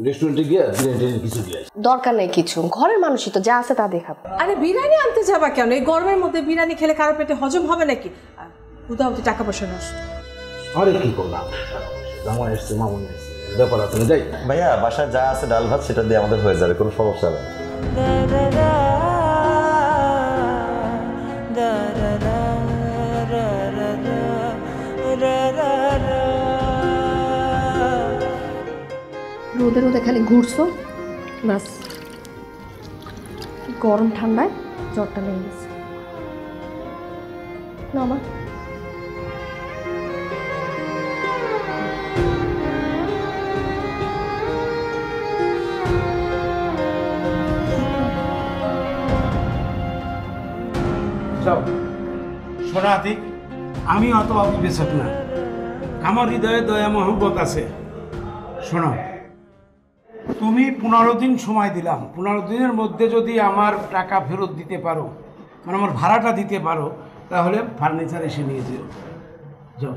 রেস্টুরেন্টে গিয়ে বিরিয়ানি কিছু দিয়ে আসি। দরকার নেই কিছু, ঘরের মানুষই তো যা আছে তা দেখাবো। আরে বিরিয়ানি আনতে যাবা কেন? এই গরমের মধ্যে বিরিয়ানি খেলে কারো পেটে হজম হবে নাকি? উদাহরণ টাকা পয়সা নষ্ট। আরে কি করলাম, জামাই এসছে, মামুনি এসছে, ব্যাপার আছে না, যাই। ভাইয়া বাসায় যা আছে ডাল ভাত সেটা দিয়ে আমাদের হয়ে যাবে, কোনো সমস্যা নেই। রোদে রোদে খালি ঘুরছো বাস, গরম ঠান্ডায় জ্বরটা লেগে গেছে। না মা, শোনা আতিক, আমি অত অবিবেচক না, আমার হৃদয়ে দয়া মহব্বত আছে। শোনো, তুমি 15 দিন সময় দিলাম, 15 দিনের মধ্যে যদি আমার টাকা ফেরত দিতে পারো, মানে আমার ভাড়াটা দিতে পারো, তাহলে ফার্নিচার এসে নিয়ে যেও। যাও।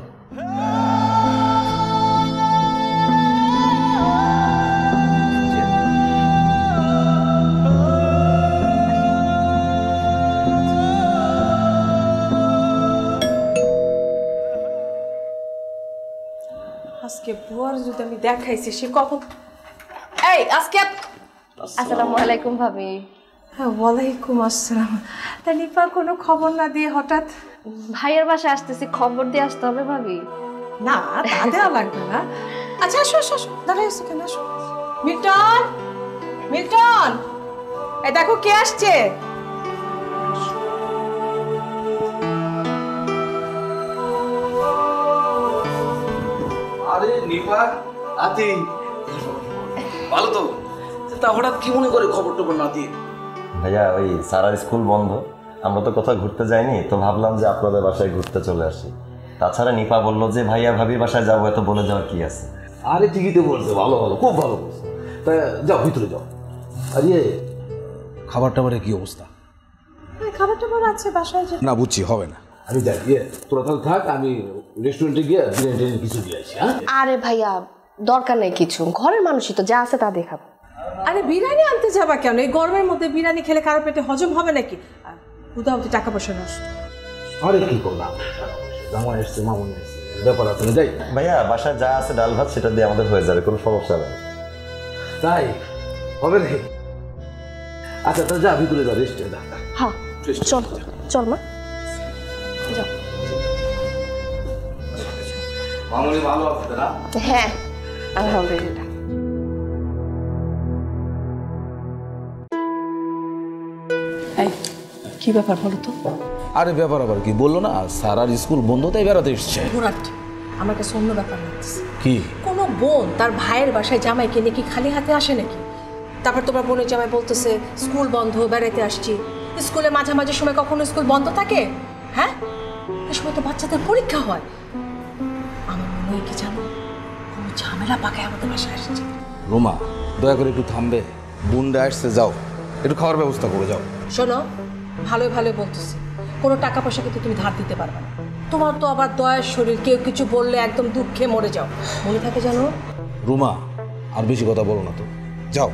আজকে বুয়ার যদি আমি দেখাইছি, সে কখন এই আজকে। আসসালামু আলাইকুম ভাবি। হ্যাঁ, ওয়ালাইকুম আসসালাম। তা নিপা কোনো খবর না দিয়ে হঠাৎ? ভাইয়ের বাসায় আসতেছি, খবর দিয়ে আসতে হবে ভাবি। না, তা দেওয়া লাগবে না। আচ্ছা আসো আসো আসো, দাঁড়াই আসো কেন? আসো মিল্টন, মিল্টন, এই দেখো কে আসছে। আরে নিপা, আতি ভালো তো? তা হঠাৎ কি মনে করে খবর টবর না দিয়ে? ভাইয়া ওই সারার স্কুল বন্ধ, আমরা তো কোথাও ঘুরতে যাইনি, তো ভাবলাম যে আপনাদের বাসায় ঘুরতে চলে আসি। তাছাড়া নিপা বললো যে ভাইয়া ভাবি বাসায় যাবো, এত বলে যাওয়ার কি আছে। আরে ঠিকই তো বলছে, ভালো ভালো, খুব ভালো বলছে। তা যাও ভিতরে যাও। আরে খাবার টাবারের কি অবস্থা? খাবার টাবার আছে বাসায়? না বুঝছি, হবে না। আমি যাই, তোরা তাহলে থাক, আমি রেস্টুরেন্টে গিয়ে বিরিয়ানি কিছু দিয়ে আসি। হ্যাঁ আরে ভাইয়া, দরকার নেই কিছু, ঘরের মানুষই তো যা আছে তা দেখাবো। আরে বিরিয়ানি আনতে যাবা কেন? এই গরমের মধ্যে বিরিয়ানি খেলে কারো পেটে হজম হবে নাকি? উদাহরণ টাকা পয়সা নষ্ট। আরে কি করলাম, জামাই এসছে, মামুনি এসছে, ব্যাপার আছে না, যাই। ভাইয়া বাসায় যা আছে ডাল ভাত সেটা দিয়ে আমাদের হয়ে যাবে, কোনো সমস্যা নেই। তাই হবে নাকি? আচ্ছা তাহলে যা, ভিতরে যা, রেস্টে যা। হ্যাঁ চল চল মা, যাও। মামুনি ভালো আছে না? হ্যাঁ আলহামদুলিল্লাহ। কি ব্যাপার বলো তো? আরে ব্যাপার আবার কি বললো না, সারার স্কুল বন্ধ, তাই বেড়াতে এসছে। ঘোরাট আমার কাছে অন্য ব্যাপার লাগতেছে। কি? কোনো বোন তার ভাইয়ের বাসায় জামাইকে নিয়ে কি খালি হাতে আসে নাকি? তারপর তোমার বোনের জামাই বলতেছে স্কুল বন্ধ, বেড়াতে আসছি। স্কুলে মাঝামাঝি সময় কখনো স্কুল বন্ধ থাকে? হ্যাঁ, এই সময় তো বাচ্চাদের পরীক্ষা হয়। আমার মনে হয় কি জানো, কোনো ঝামেলা পাকায় আমাদের বাসায় আসছে। রোমা দয়া করে একটু থামবে, বুনডা আসছে, যাও একটু খাওয়ার ব্যবস্থা করে যাও। শোনো, ভালোই ভালোই বলতেছি, কোনো টাকা পয়সা কিন্তু তুমি ধার দিতে পারবে না। তোমার তো আবার দয়ার শরীর, কেউ কিছু বললে একদম দুঃখে মরে যাও, মনে থাকে জানো? রুমা আর বেশি কথা বলো না তো, যাও।